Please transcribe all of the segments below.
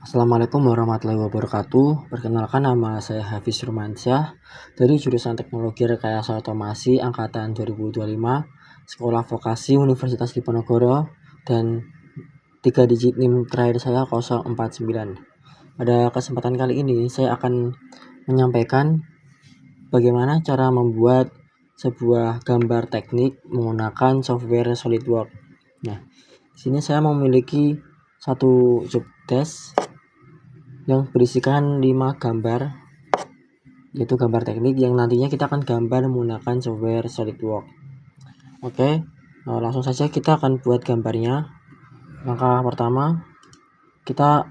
Assalamualaikum warahmatullahi wabarakatuh. Perkenalkan, nama saya Hafiz Rumansyah dari jurusan Teknologi Rekayasa Otomasi angkatan 2025, Sekolah Vokasi Universitas Diponegoro, dan 3 digit NIM terakhir saya 049. Pada kesempatan kali ini saya akan menyampaikan bagaimana cara membuat sebuah gambar teknik menggunakan software SolidWorks. Nah, di sini saya memiliki satu job desk yang berisikan 5 gambar, yaitu gambar teknik yang nantinya kita akan gambar menggunakan software SolidWorks. Oke, langsung saja kita akan buat gambarnya. Langkah pertama kita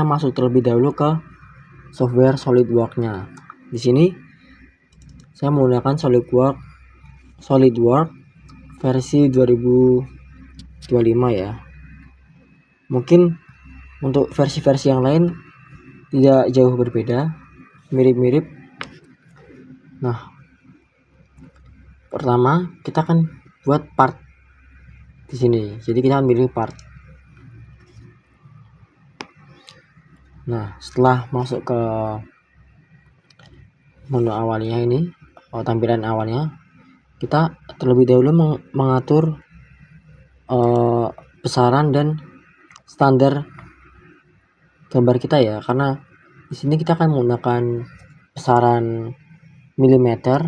masuk terlebih dahulu ke software SolidWorks-nya. Di sini saya menggunakan SolidWorks versi 2025 ya. Mungkin untuk versi-versi yang lain tidak jauh berbeda, mirip-mirip. Nah, pertama kita akan buat part di sini. Jadi kita akan pilih part. Nah, setelah masuk ke menu awalnya ini, tampilan awalnya, kita terlebih dahulu mengatur besaran dan standar gambar kita ya, karena di sini kita akan menggunakan besaran milimeter,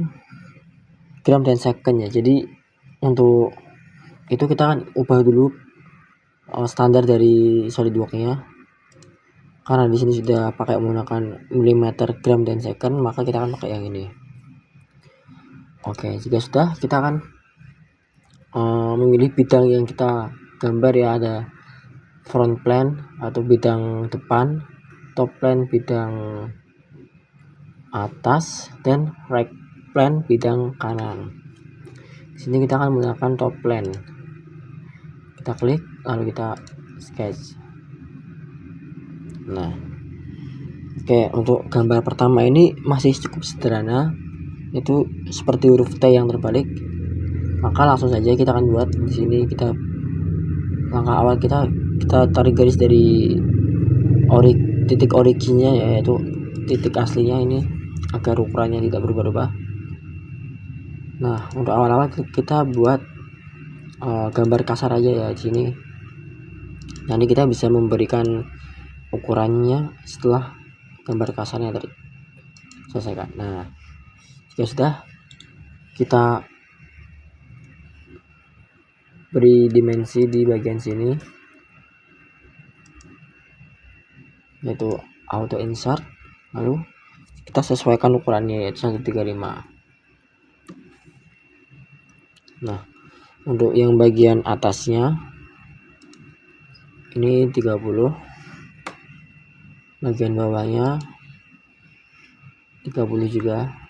gram, dan second ya. Jadi untuk itu kita akan ubah dulu standar dari SolidWorks-nya. Karena di sini sudah pakai menggunakan milimeter, gram, dan second, maka kita akan pakai yang ini. Oke, jika sudah, kita akan memilih bidang yang kita gambar ya. Ada front plane atau bidang depan, top plane bidang atas, dan right plane bidang kanan. Di sini kita akan menggunakan top plane. Kita klik lalu kita sketch. Nah, oke, untuk gambar pertama ini masih cukup sederhana, itu seperti huruf T yang terbalik. Maka langsung saja kita akan buat di sini. Langkah awal kita tarik garis dari titik originnya, yaitu titik aslinya ini, agar ukurannya tidak berubah-ubah. Nah, untuk awal-awal kita buat gambar kasar aja ya di sini. Nanti kita bisa memberikan ukurannya setelah gambar kasarnya terselesaikan. Nah, jika sudah, kita beri dimensi di bagian sini, yaitu auto insert, lalu kita sesuaikan ukurannya, yaitu 135. Nah, untuk yang bagian atasnya ini 30, bagian bawahnya 30 juga.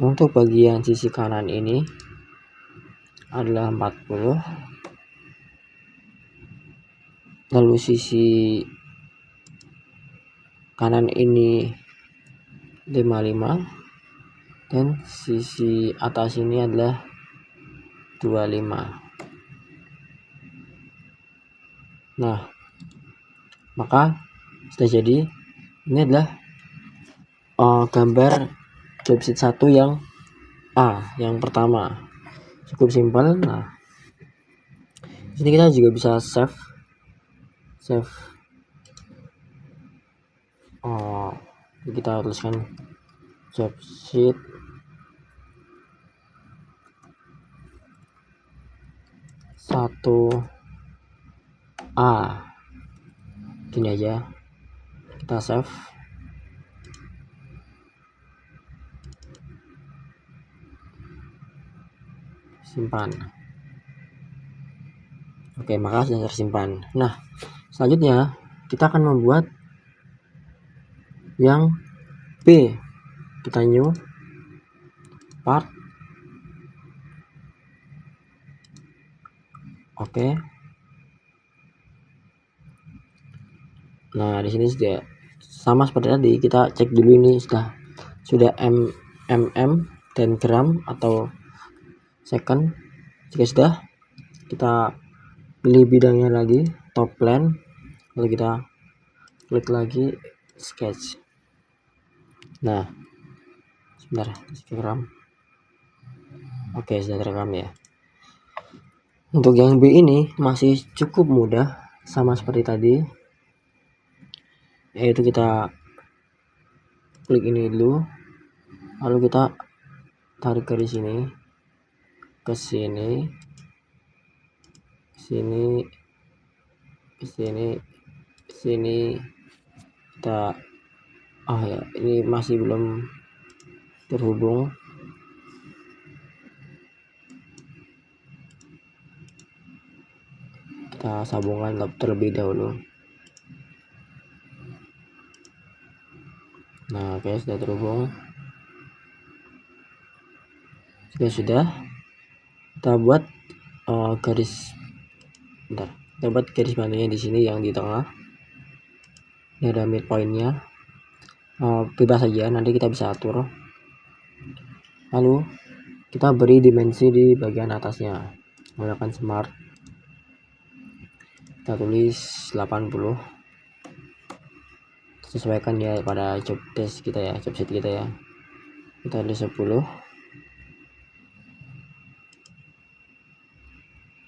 Untuk bagian sisi kanan ini adalah 40, lalu sisi kanan ini 55, dan sisi atas ini adalah 25. Nah, maka sudah jadi. Ini adalah gambar jobsit 1 yang yang pertama, cukup simpel. Nah, ini kita juga bisa save. Kita tuliskan jobsit 1A, gini aja, kita save, simpan. Oke, maka sudah tersimpan. Nah, selanjutnya kita akan membuat yang B. Kita new part. Oke. Nah, di sini sudah sama seperti tadi. Kita cek dulu ini sudah mm dan gram atau second. Jika sudah, kita pilih bidangnya lagi, top plan, lalu kita klik lagi sketch. Nah, sebentar, rekam. Oke, sudah terekam ya. Untuk yang B ini masih cukup mudah, sama seperti tadi, yaitu kita klik ini dulu, lalu kita tarik garis ini ke sini, sini, sini, sini. Kita ya, ini masih belum terhubung. Kita sambungkan terlebih dahulu. Nah, oke, sudah terhubung. Jika sudah, kita buat garis, bentar, kita buat garis bantunya di sini yang di tengah. Ini ada midpointnya. Bebas saja, nanti kita bisa atur. Lalu kita beri dimensi di bagian atasnya menggunakan smart. Kita tulis 80, sesuaikan ya pada job desk kita ya, job sheet kita ya. Kita tulis 10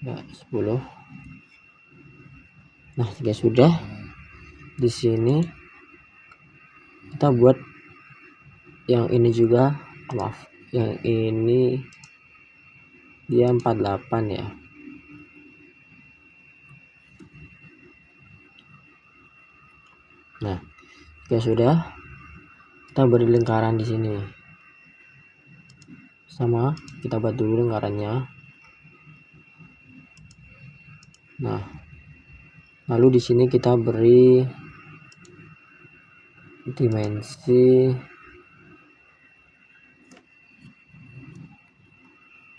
ya, 10. Nah, jika sudah, di sini kita buat yang ini juga, maaf, yang ini dia 48 ya. Nah, jika sudah, kita beri lingkaran di sini. Sama, kita buat dulu lingkarannya. Nah, lalu di sini kita beri dimensi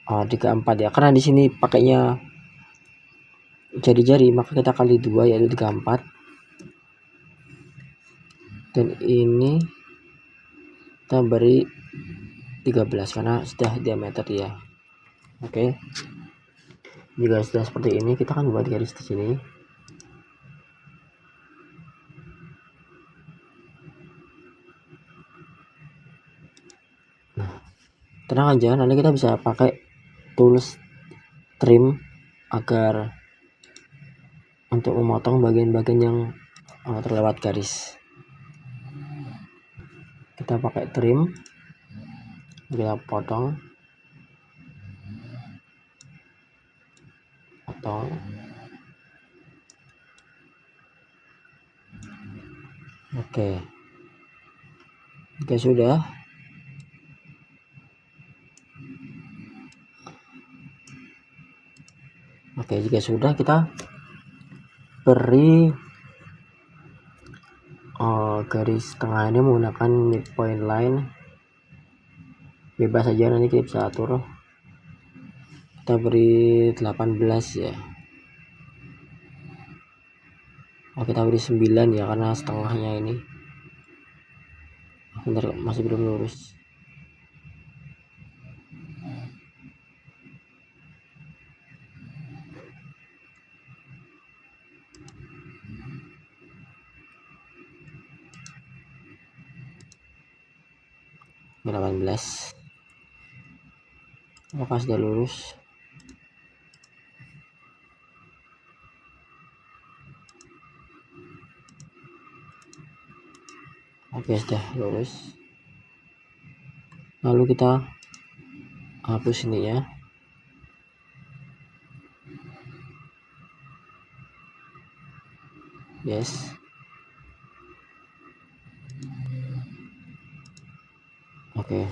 34 ya, karena di sini pakainya jari-jari, maka kita kali 2 yaitu 34. Dan ini kita beri 13 karena sudah diameter ya. Oke. Jika sudah seperti ini, kita akan buat garis di sini. Nah, tenang aja, nanti kita bisa pakai tools trim agar untuk memotong bagian-bagian yang terlewat garis. Kita pakai trim, kita potong. Oke, jika sudah, kita beri garis tengah ini menggunakan midpoint line. Bebas saja, nanti kita bisa atur. Kita beri 18 ya. Kita beri 9 ya, karena setengahnya ini bentar, masih belum lurus. Ini 18. Apakah sudah lurus? Oke, sudah lurus. Lalu kita hapus ini ya. Yes. Oke.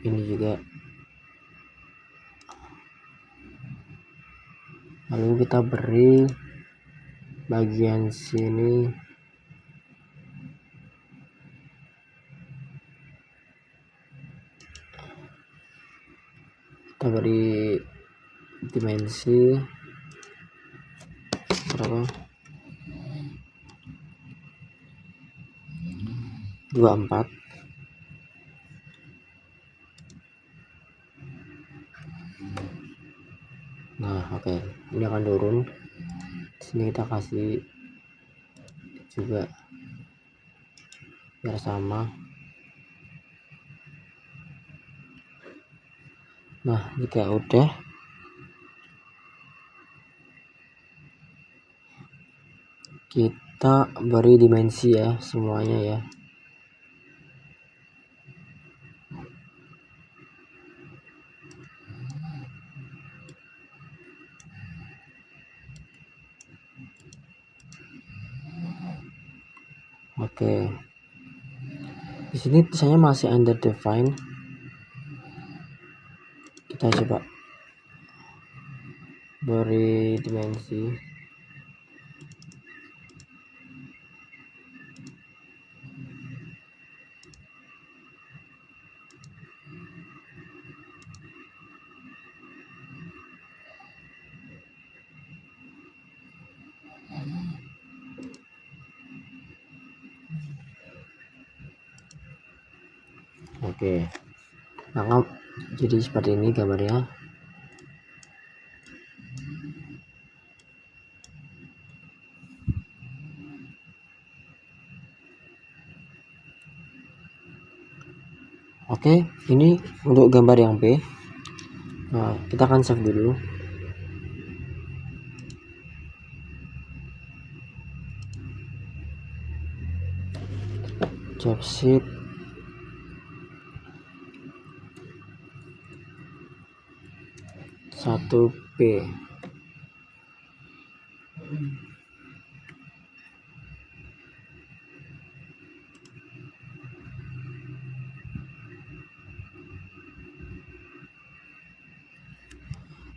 Ini juga. Lalu kita beri bagian sini kita beri dimensi berapa? 24. Nah, oke, ini akan turun. Di sini kita kasih juga biar sama. Nah, jika udah, kita beri dimensi ya semuanya ya. Oke, di sini tulisannya masih under define. Kita coba beri dimensi. Oke, maka jadi seperti ini gambarnya. Oke, ini untuk gambar yang B. Nah, kita akan save dulu. Jobsheet 1B.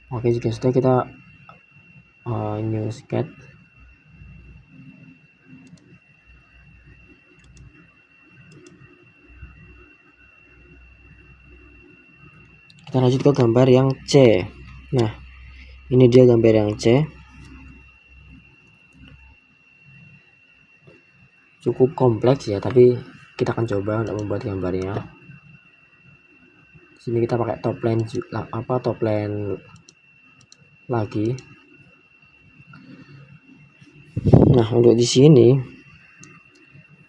Oke, jika sudah kita new sketch. Kita lanjut ke gambar yang C. Nah, ini dia gambar yang C. Cukup kompleks ya, tapi kita akan coba untuk membuat gambarnya. Di sini kita pakai top line lagi. Nah, untuk di sini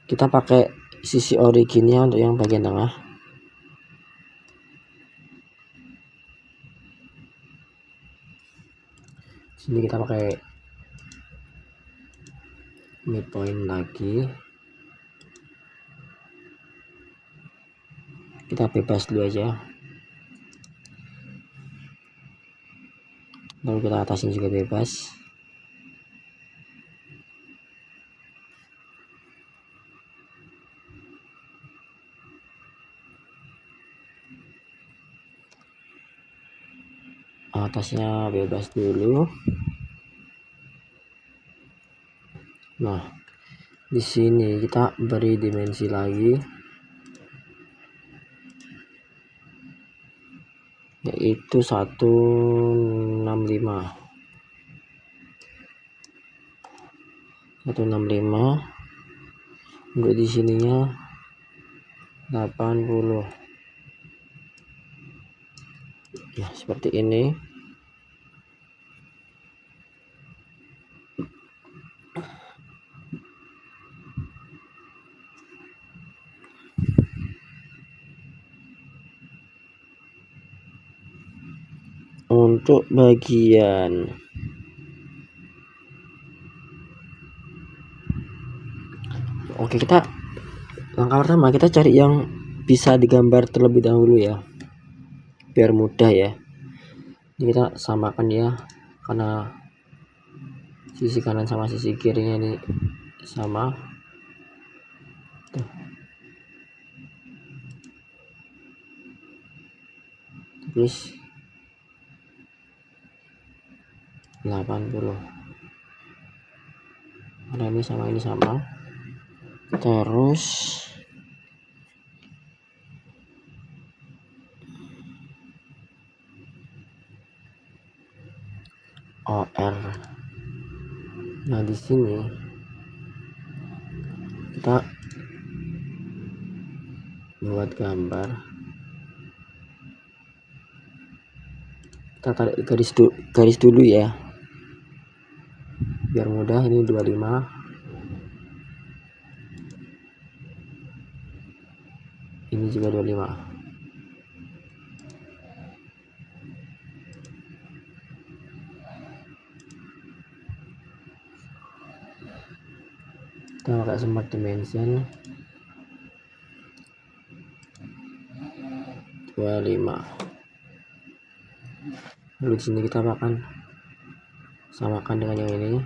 kita pakai sisi originnya untuk yang bagian tengah. Sini kita pakai midpoint lagi. Kita bebas dulu aja. Lalu kita atasin juga bebas. Atasnya bebas dulu. Nah, di sini kita beri dimensi lagi, yaitu 165. Untuk di sininya 80. Ya, seperti ini. Untuk bagian kita langkah pertama kita cari yang bisa digambar terlebih dahulu ya, biar mudah ya. Ini kita samakan ya, karena sisi kanan sama sisi kirinya ini sama. Tuh. Terus 80. Karena ini sama. Terus OR. Nah, di sini kita buat gambar Kita tarik garis dulu ya, biar mudah. Ini 25, ini juga 25. Kita pakai smart dimension 25. Lalu di sini kita akan samakan dengan yang ini.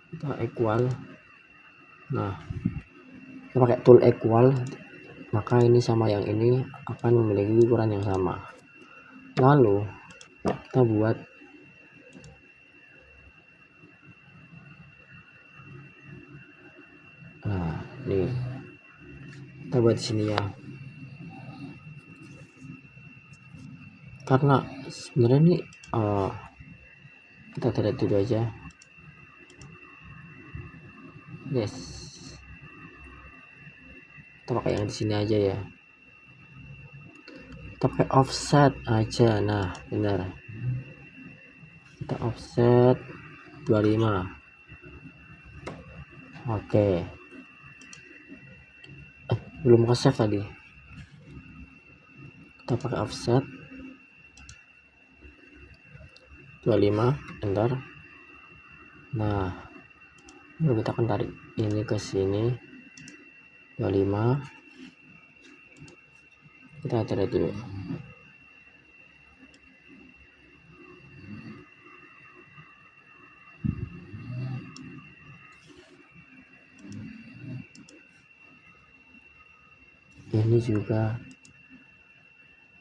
Kita equal. Nah, kita pakai tool equal, maka ini sama yang ini akan memiliki ukuran yang sama. Lalu kita buat nih, kita buat di sini ya, karena sebenarnya ini kita tarik dulu aja. Yes, kita pakai yang di sini aja ya, kita pakai offset aja. Nah, benar, kita offset 25. Oke, belum ke save tadi. Kita pakai offset 25, enter. Nah, lalu kita akan tarik ini ke sini 25. Kita tarik dulu. Ini juga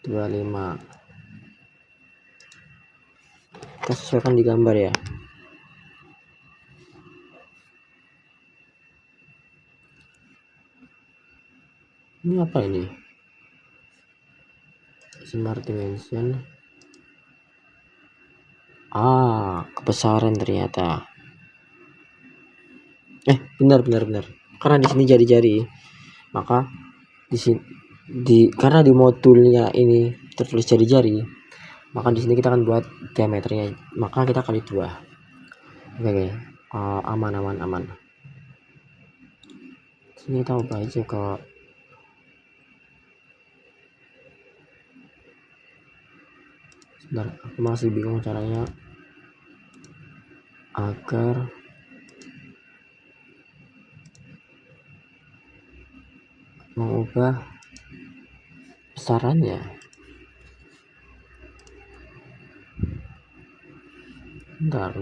25. Kita sesuaikan di gambar ya. Ini apa ini? Smart dimension. Kebesaran ternyata. Benar. Karena di sini jari-jari, maka di sini karena di modulnya ini tertulis jari-jari, maka di sini kita akan buat diameternya, maka kita kali 2. Oke. Aman. Sini kita ubah aja ke sebentar, aku masih bingung caranya agar mengubah besarannya. Bentar.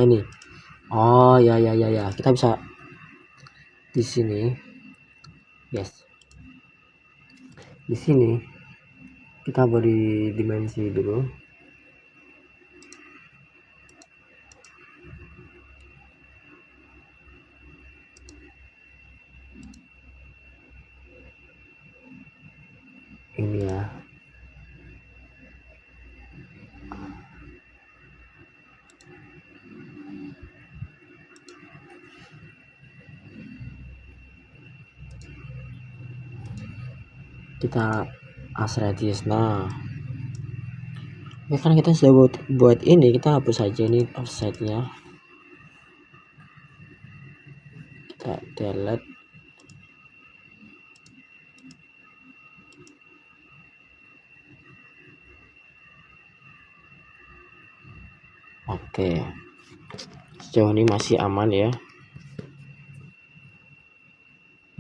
Ini. Ya. Kita bisa di sini. Yes. Di sini kita beri dimensi dulu. Ini ya. Kita as radius. Nah, karena kita sudah buat ini, kita hapus saja ini offsetnya. Kita delete. Oke, sejauh ini masih aman ya.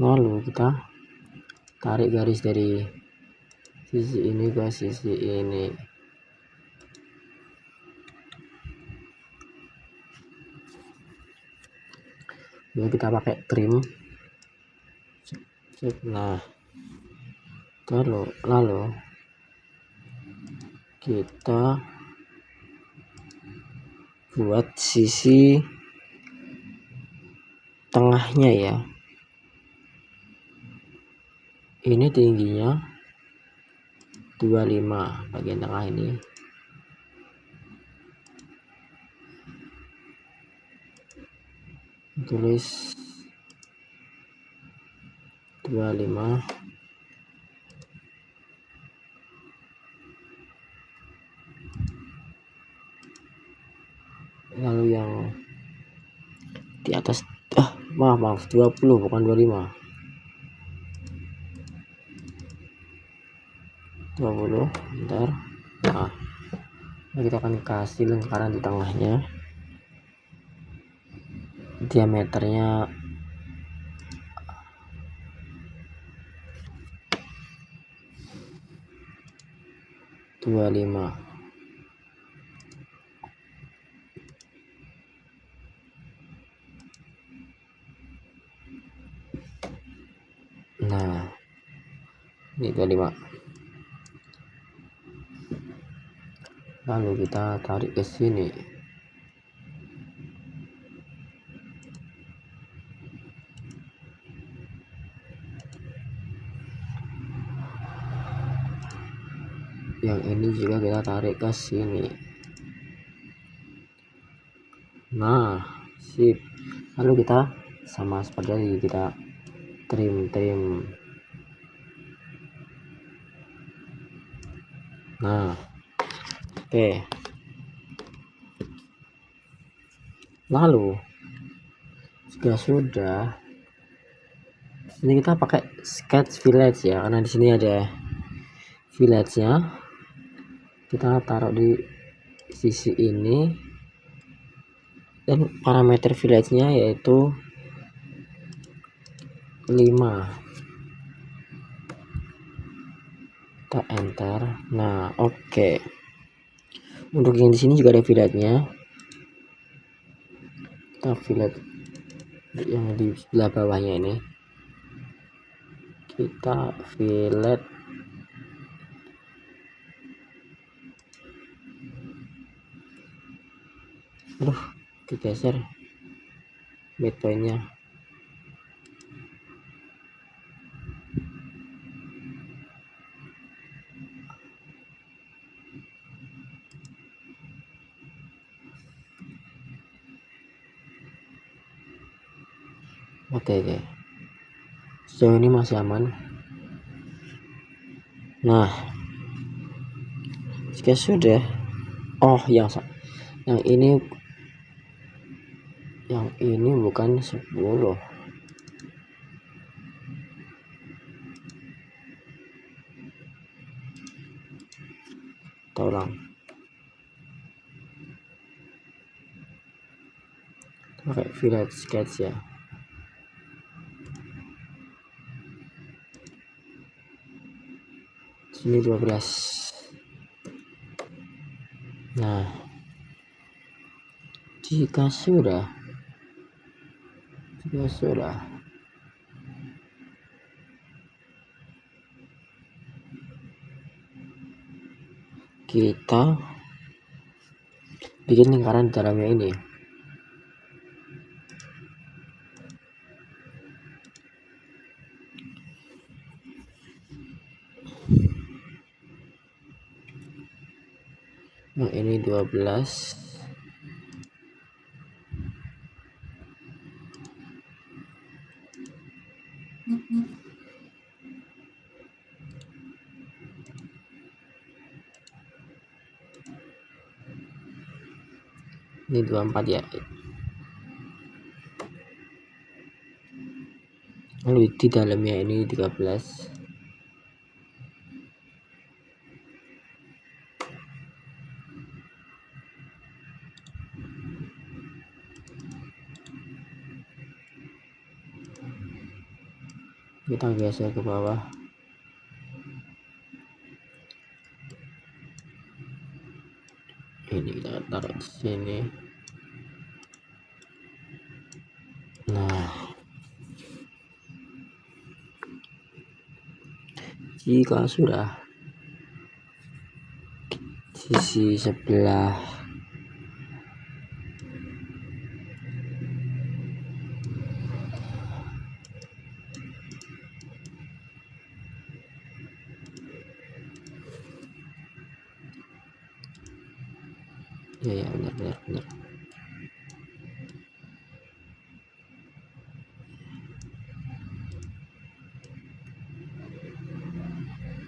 Lalu kita tarik garis dari sisi ini ke sisi ini. Lalu kita pakai trim. Nah, lalu kita buat sisi tengahnya ya. Ini tingginya 25, bagian tengah ini. Tulis 25. Lalu yang di atas, maaf 20 bukan 25. 20, bentar. Nah, kita akan kasih lingkaran di tengahnya, diameternya 25. Nah, ini 25. Lalu kita tarik ke sini. Yang ini juga kita tarik ke sini. Nah, sip. Lalu kita sama seperti tadi, kita trim. Nah, oke. Lalu jika sudah, ini kita pakai sketch village ya, karena di sini ada village-nya. Kita taruh di sisi ini, dan parameter village-nya yaitu 5. Kita enter. Nah, oke. Untuk yang di sini juga ada village-nya. Kita village yang di sebelah bawahnya ini, kita village digeser midpointnya. Oke. Sejauh ini masih aman. Nah, jika sudah, yang ini bukan 10. Tolong pakai village sketch ya. Sini 12. Nah, jika sudah kita bikin lingkaran di dalamnya ini. Yang ini 12. Ini 24 ya. Lalu di dalamnya ini 13. Kita geser ke bawah. Ini kita taruh di sini. Nah, jika sudah, sisi sebelah Ya, benar.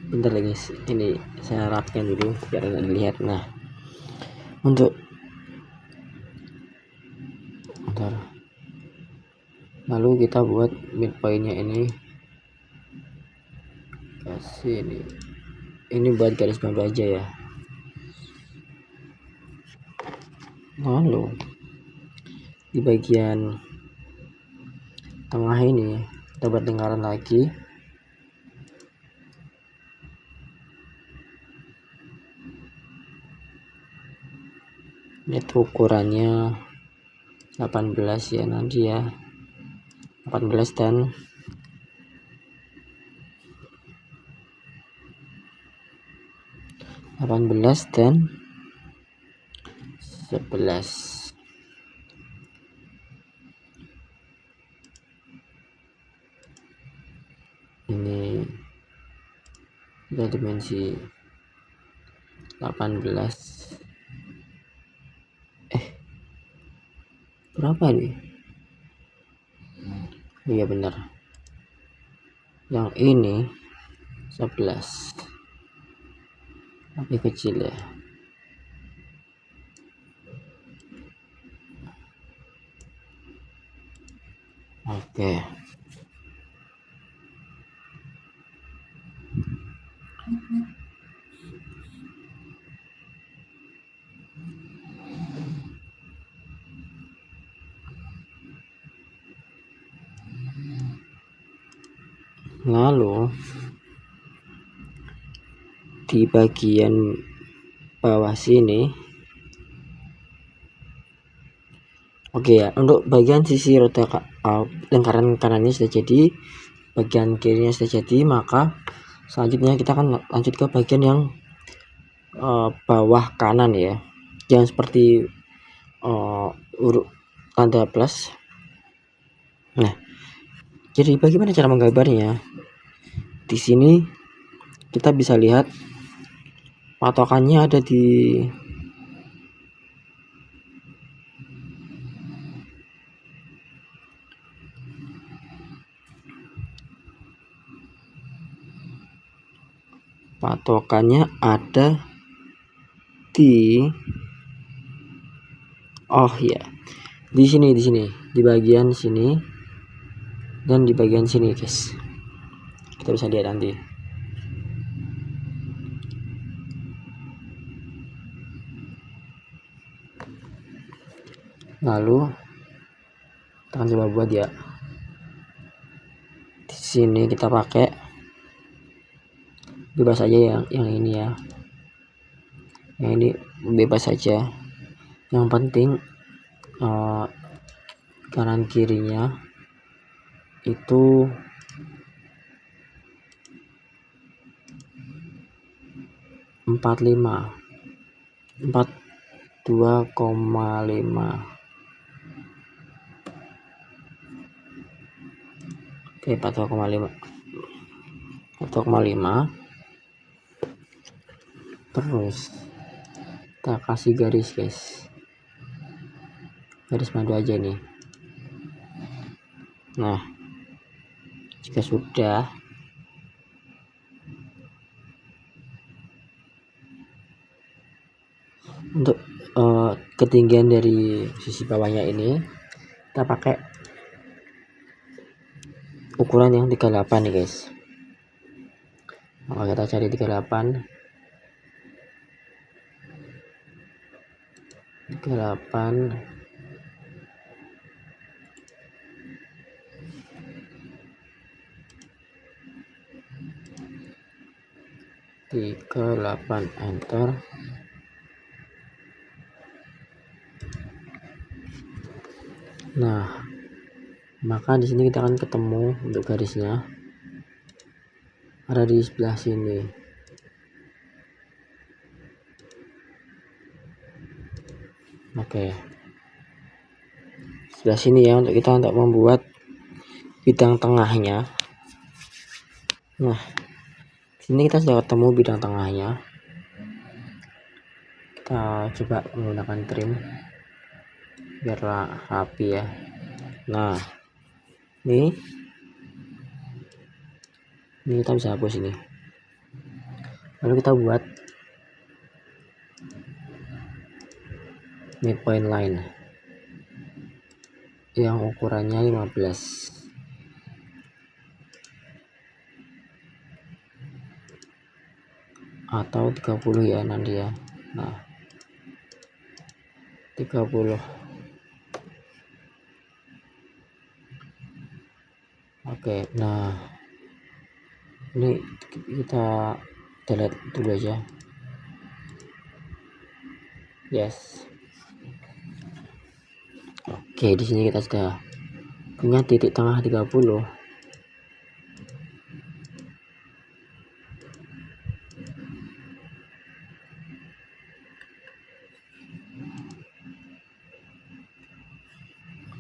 Bentar lagi, ini saya rapkan dulu biar nggak dilihat. Nah, untuk bentar, lalu kita buat midpointnya ini, kasih ini buat garis pandu aja ya. Lalu di bagian tengah ini kita buat lingkaran lagi. Ini ukurannya 18 ya nanti ya, 18 dan 11. Ini kita dimensi 18. Berapa nih? Iya benar, yang ini 11, lebih kecil ya. Oke. Lalu di bagian bawah sini, oke ya, untuk bagian sisi roda lingkaran kanannya sudah jadi, bagian kirinya sudah jadi, maka selanjutnya kita akan lanjut ke bagian yang bawah kanan ya, yang seperti urut tanda plus. Nah, jadi bagaimana cara menggambarnya? Di sini kita bisa lihat patokannya ada di di sini di bagian sini dan di bagian sini guys, kita bisa lihat nanti. Lalu kita akan coba buat ya. Di sini kita pakai bebas aja yang ini ya. Yang ini bebas saja. Yang penting kanan kirinya itu 42,5. Oke, 42,5. Terus kita kasih garis guys, garis pandu aja nih. Nah, jika sudah, untuk ketinggian dari sisi bawahnya ini kita pakai ukuran yang 38 nih guys. Maka kita cari 38 enter. Nah, maka di sini kita akan ketemu untuk garisnya ada di sebelah sini. Oke, sebelah sini ya, untuk membuat bidang tengahnya. Nah, sini kita sudah ketemu bidang tengahnya. Kita coba menggunakan trim biarlah rapi ya. Nah ini kita bisa hapus ini, lalu kita buat midpoint line yang ukurannya 15 atau 30 ya nanti ya. Nah 30. Oke, nah ini kita delete dulu aja. Yes. Oke, di sini kita sudah punya titik tengah 30.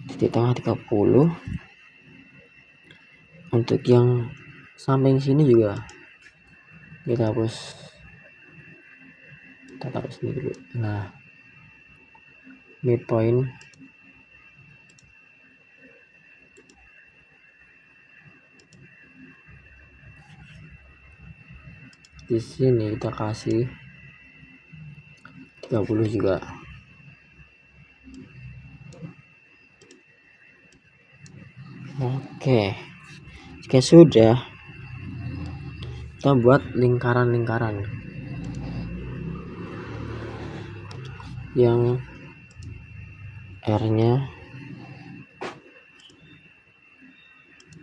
Titik tengah 30. Untuk yang samping sini juga kita hapus, kita taruh sini dulu. Nah midpoint di sini kita kasih 30 juga. Oke, jika sudah, kita buat lingkaran-lingkaran yang R-nya.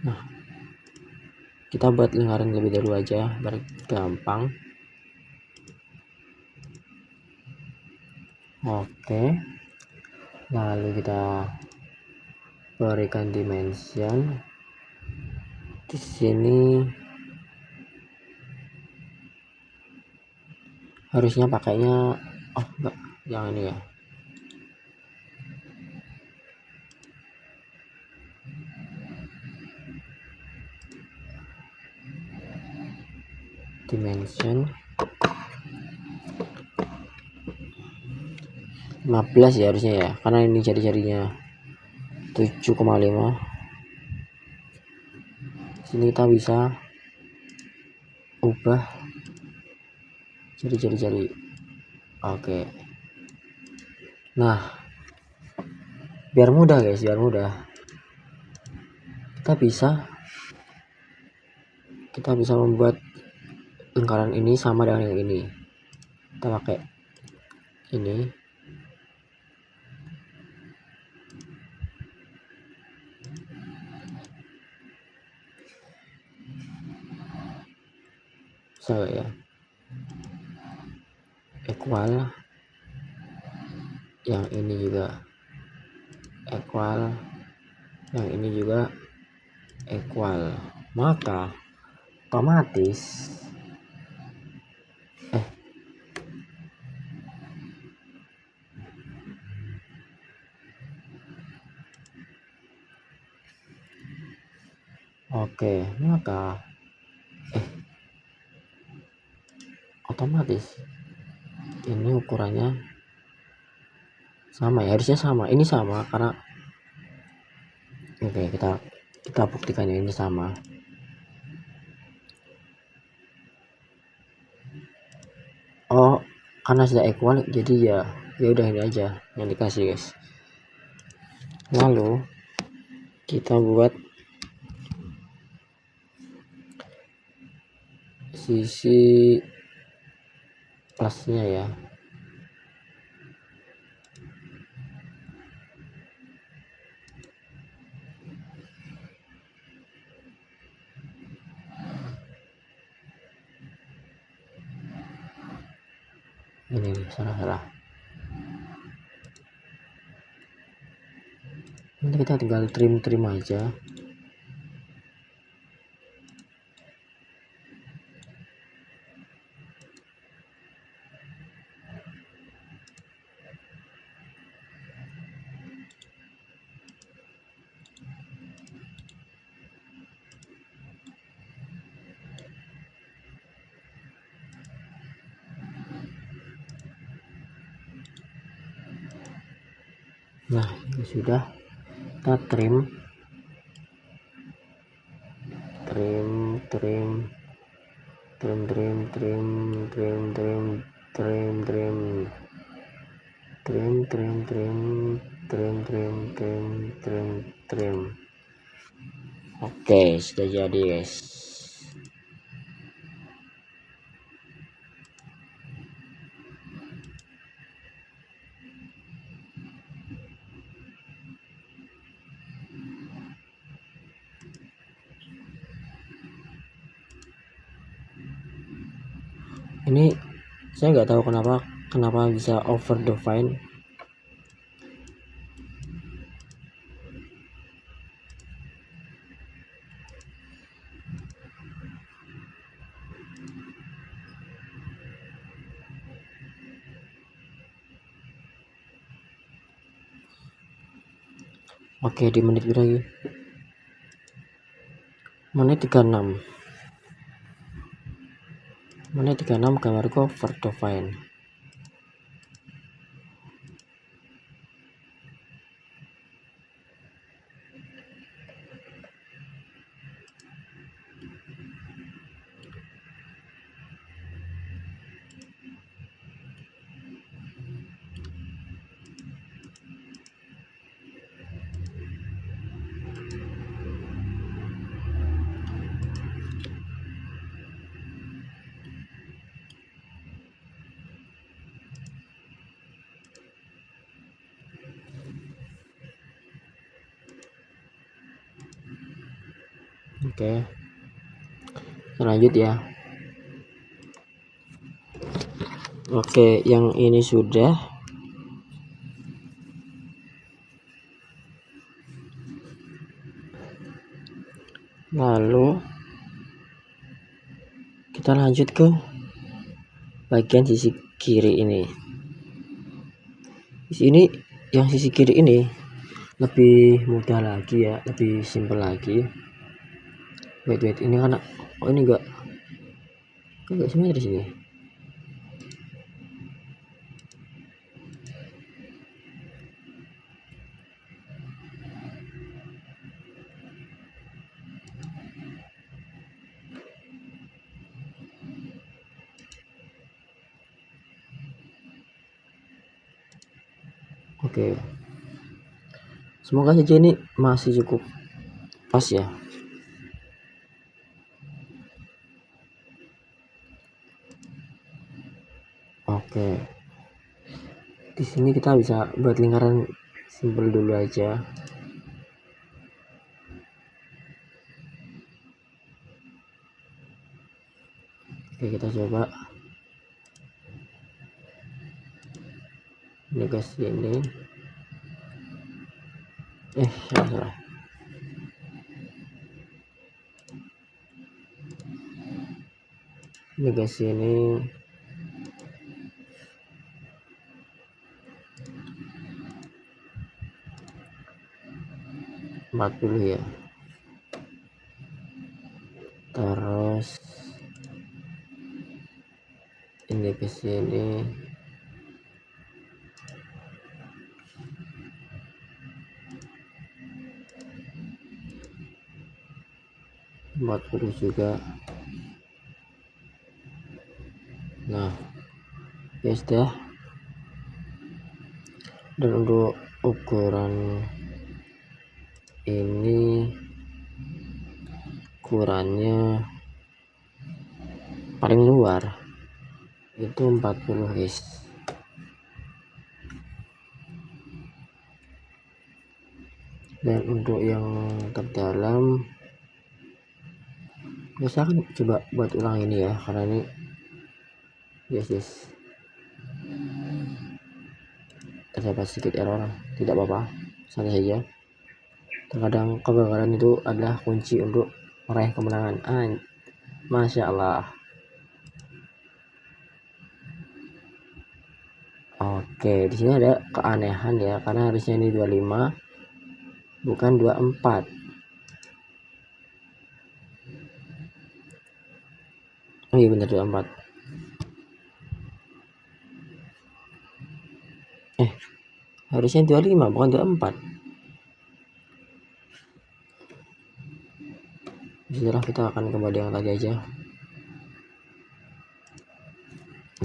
Nah, kita buat lingkaran lebih dahulu aja biar gampang. Oke, lalu kita berikan dimension di sini. Harusnya pakainya enggak, yang ini ya. Dimension 15 ya harusnya ya, karena ini jari-jarinya 7,5. Sini kita bisa ubah jari-jari. Oke, nah biar mudah guys, kita bisa membuat lingkaran ini sama dengan yang ini. Kita pakai ini. So ya, equal, yang ini juga equal, yang ini juga equal, maka otomatis maka otomatis ini ukurannya sama ya, harusnya sama, ini sama karena oke, kita buktikan ya, ini sama. Karena sudah equal jadi ya udah ini aja yang dikasih guys. Lalu kita buat sisi plusnya ya. Ini salah. Nanti kita tinggal trim aja. Nah, ini sudah, kita trim trim trim trim trim trim trim trim trim trim trim trim trim trim trim trim trim trim. Oke, sudah jadi guys. Ini saya nggak tahu kenapa bisa over define. Oke, di menit berapa lagi? Menit 36. Menit 36 gambarku over define. Oke, lanjut ya. Oke, yang ini sudah. Lalu kita lanjut ke bagian sisi kiri ini. Di sini yang sisi kiri ini lebih mudah lagi ya, lebih simpel lagi. Wait, ini kan, oh ini enggak simetris ini. Oke, semoga saja ini masih cukup pas ya. Oke, di sini kita bisa buat lingkaran simpel dulu aja. Oke, kita coba ini ke sini. Salah. Ini ke sini. Empat 40 ya. Terus ini ke sini. Empat 40 juga. Nah, ya sudah. Dan untuk ukuran ini, ukurannya paling luar itu 40 guys. Dan untuk yang terdalam, saya akan coba buat ulang ini ya, karena ini yes terdapat sedikit error. Tidak apa-apa, santai saja. Terkadang kegagalan itu adalah kunci untuk meraih kemenangan. Masya Allah. Oke, di sini ada keanehan ya, karena harusnya ini 25 bukan 24. Oh iya benar 24. Harusnya 25 bukan 24. Setelah kita akan kembali yang tadi aja.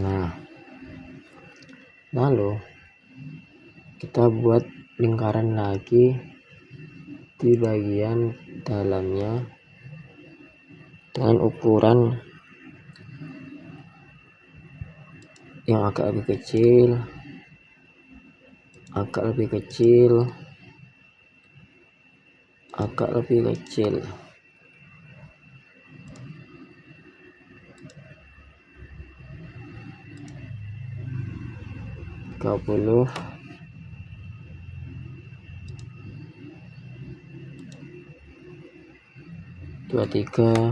Nah, lalu kita buat lingkaran lagi di bagian dalamnya dengan ukuran yang agak lebih kecil, agak lebih kecil. 30, 23,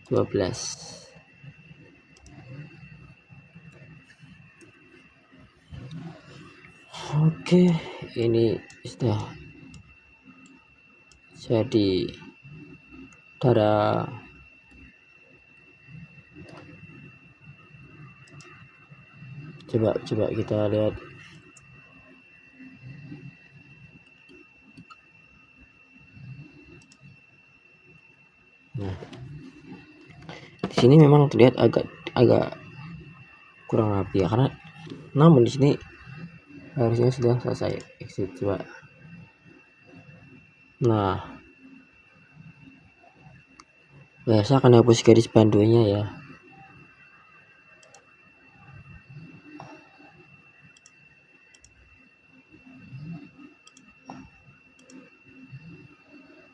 12. Oke, ini sudah jadi darah. Coba kita lihat. Nah, di sini memang terlihat agak kurang rapi ya, karena namun di sini harusnya sudah selesai. Exit coba. Nah, saya akan hapus garis bandunya ya.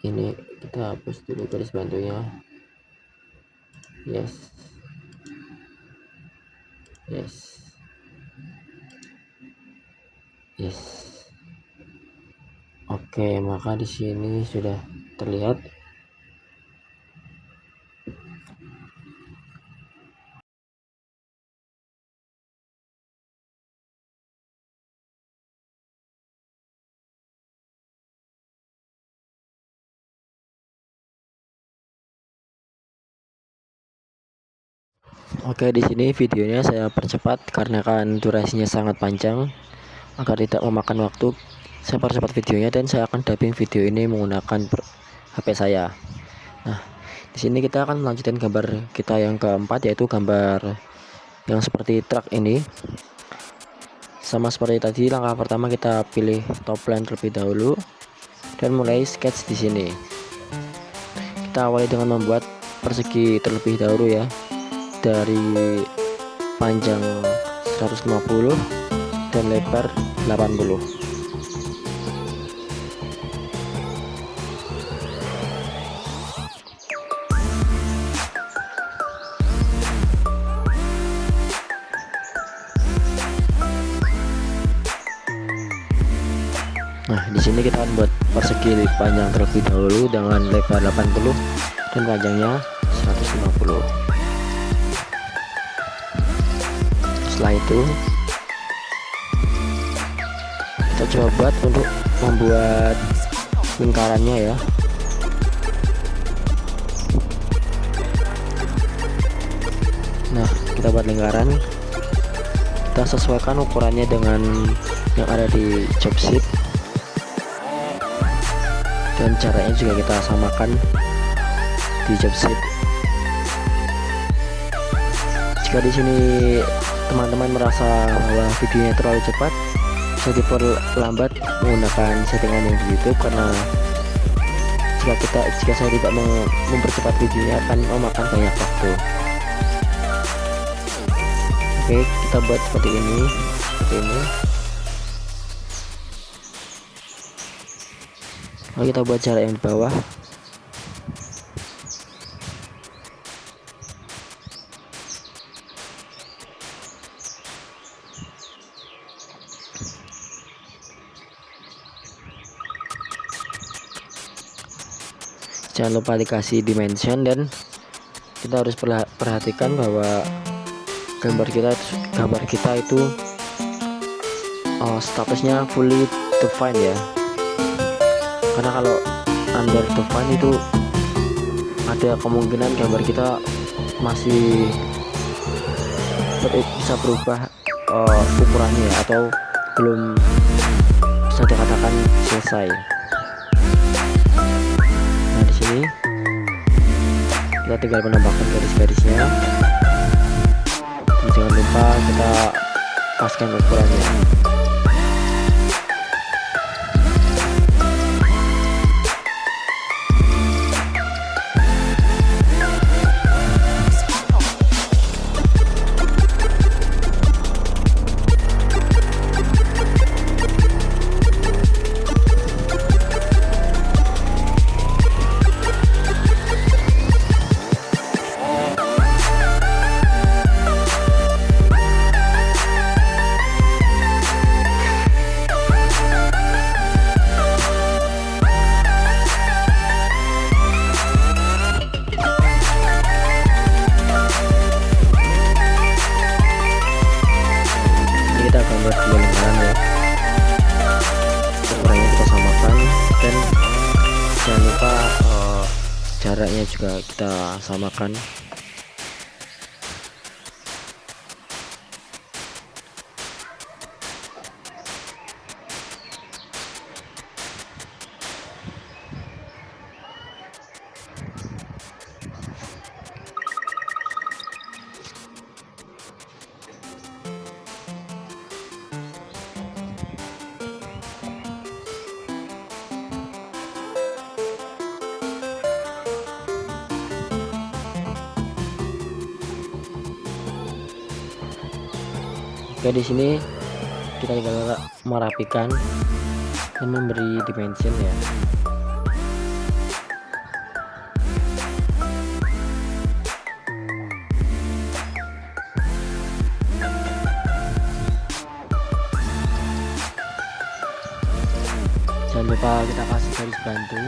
Ini kita hapus dulu garis bantunya. Yes. Oke, maka di sini sudah terlihat. Oke, di sini videonya saya percepat karena kan durasinya sangat panjang. Agar tidak memakan waktu, saya percepat videonya dan saya akan dubbing video ini menggunakan HP saya. Nah, di sini kita akan melanjutkan gambar kita yang keempat, yaitu gambar yang seperti truk ini. Sama seperti tadi, langkah pertama kita pilih top line terlebih dahulu dan mulai sketch di sini. Kita awali dengan membuat persegi terlebih dahulu ya, dari panjang 150 dan lebar 80. Nah, di sini kita akan buat persegi panjang terlebih dahulu dengan lebar 80 dan panjangnya 150. Setelah itu kita coba untuk membuat lingkarannya ya. Nah, kita buat lingkaran, kita sesuaikan ukurannya dengan yang ada di job sheet, dan caranya juga kita samakan di job sheet. Jika di sini teman-teman merasa bahwa videonya terlalu cepat, bisa diperlambat menggunakan settingan yang di YouTube, karena jika saya tidak mempercepat videonya akan memakan banyak waktu. Oke, kita buat seperti ini. Lalu kita buat jarak yang di bawah. Jangan lupa dikasih dimension, dan kita harus perhatikan bahwa gambar kita itu statusnya fully defined ya, karena kalau under defined itu ada kemungkinan gambar kita masih bisa berubah ukurannya ya, atau belum bisa dikatakan selesai. Nah di sini kita tinggal menambahkan garis-garisnya, dan jangan lupa kita paskan ukurannya. Kita gambar dua lingkaran ya, ukurannya kita samakan, dan jangan lupa jaraknya juga kita samakan. Oke, di sini kita tinggal merapikan dan memberi dimension ya. Jangan lupa kita kasih garis bantu.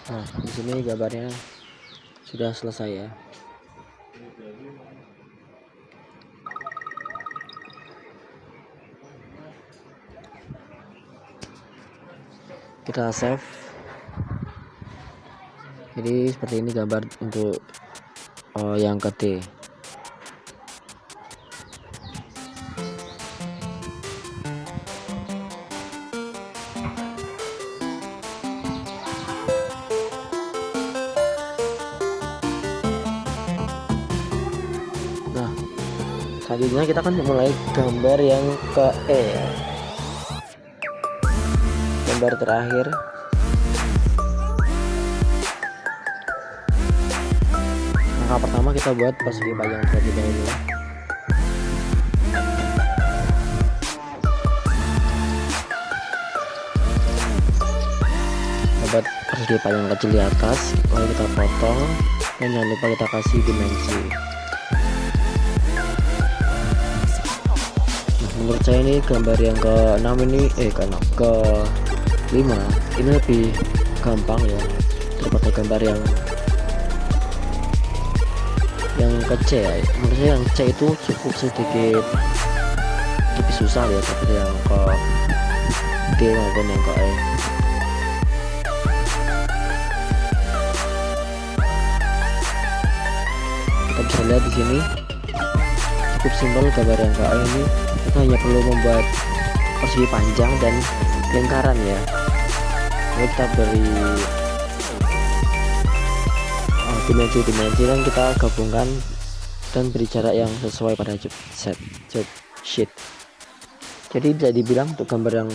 Nah, di sini gambarnya sudah selesai ya. Kita save. Jadi seperti ini gambar untuk yang ke D. Nah, selanjutnya kita akan mulai gambar yang ke E ya. Gambar terakhir. Langkah pertama kita buat persegi panjang terlebih dahulu. Buat persegi panjang kecil di atas, lalu kita potong, dan jangan lupa kita kasih dimensi. Menurut saya ini gambar yang ke-6 ini ke-5 ini lebih gampang ya daripada gambar yang ke C ya. Menurut saya yang C itu cukup sedikit lebih susah ya daripada yang ke D maupun yang ke E. Kita bisa lihat di sini cukup simpel gambar yang ke E ini. Kita hanya perlu membuat persegi panjang dan lingkaran ya. Lalu kita beri dimensi dan kita gabungkan dan beri jarak yang sesuai pada job sheet. Jadi bisa dibilang untuk gambar yang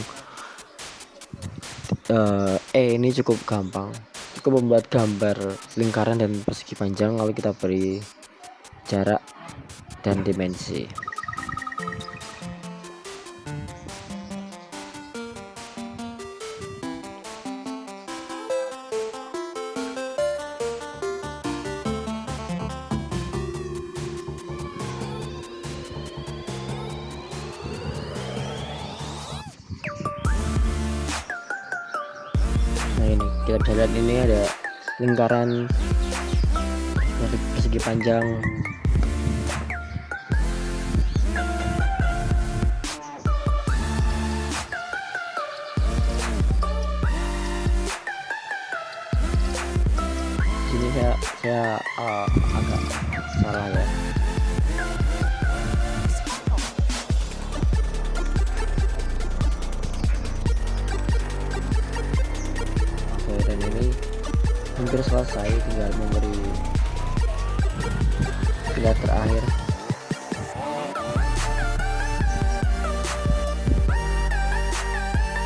ini cukup gampang, cukup membuat gambar lingkaran dan persegi panjang lalu kita beri jarak dan dimensi. Nah, ini kita bisa lihat ini ada lingkaran dari persegi panjang. Sini saya agak salah ya. Oke, dan ini hampir selesai, tinggal memberi pilar terakhir.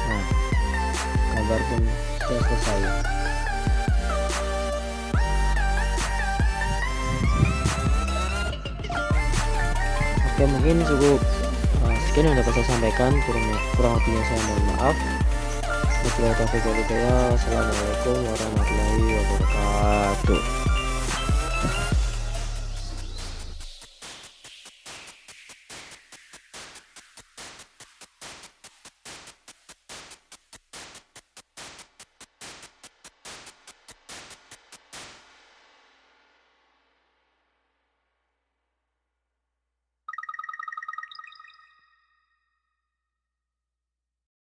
Nah, gambar pun sudah selesai. Oke, mungkin cukup sekian yang dapat saya sampaikan, kurang lebihnya saya mohon maaf. Wassalamualaikum warahmatullahi wabarakatuh.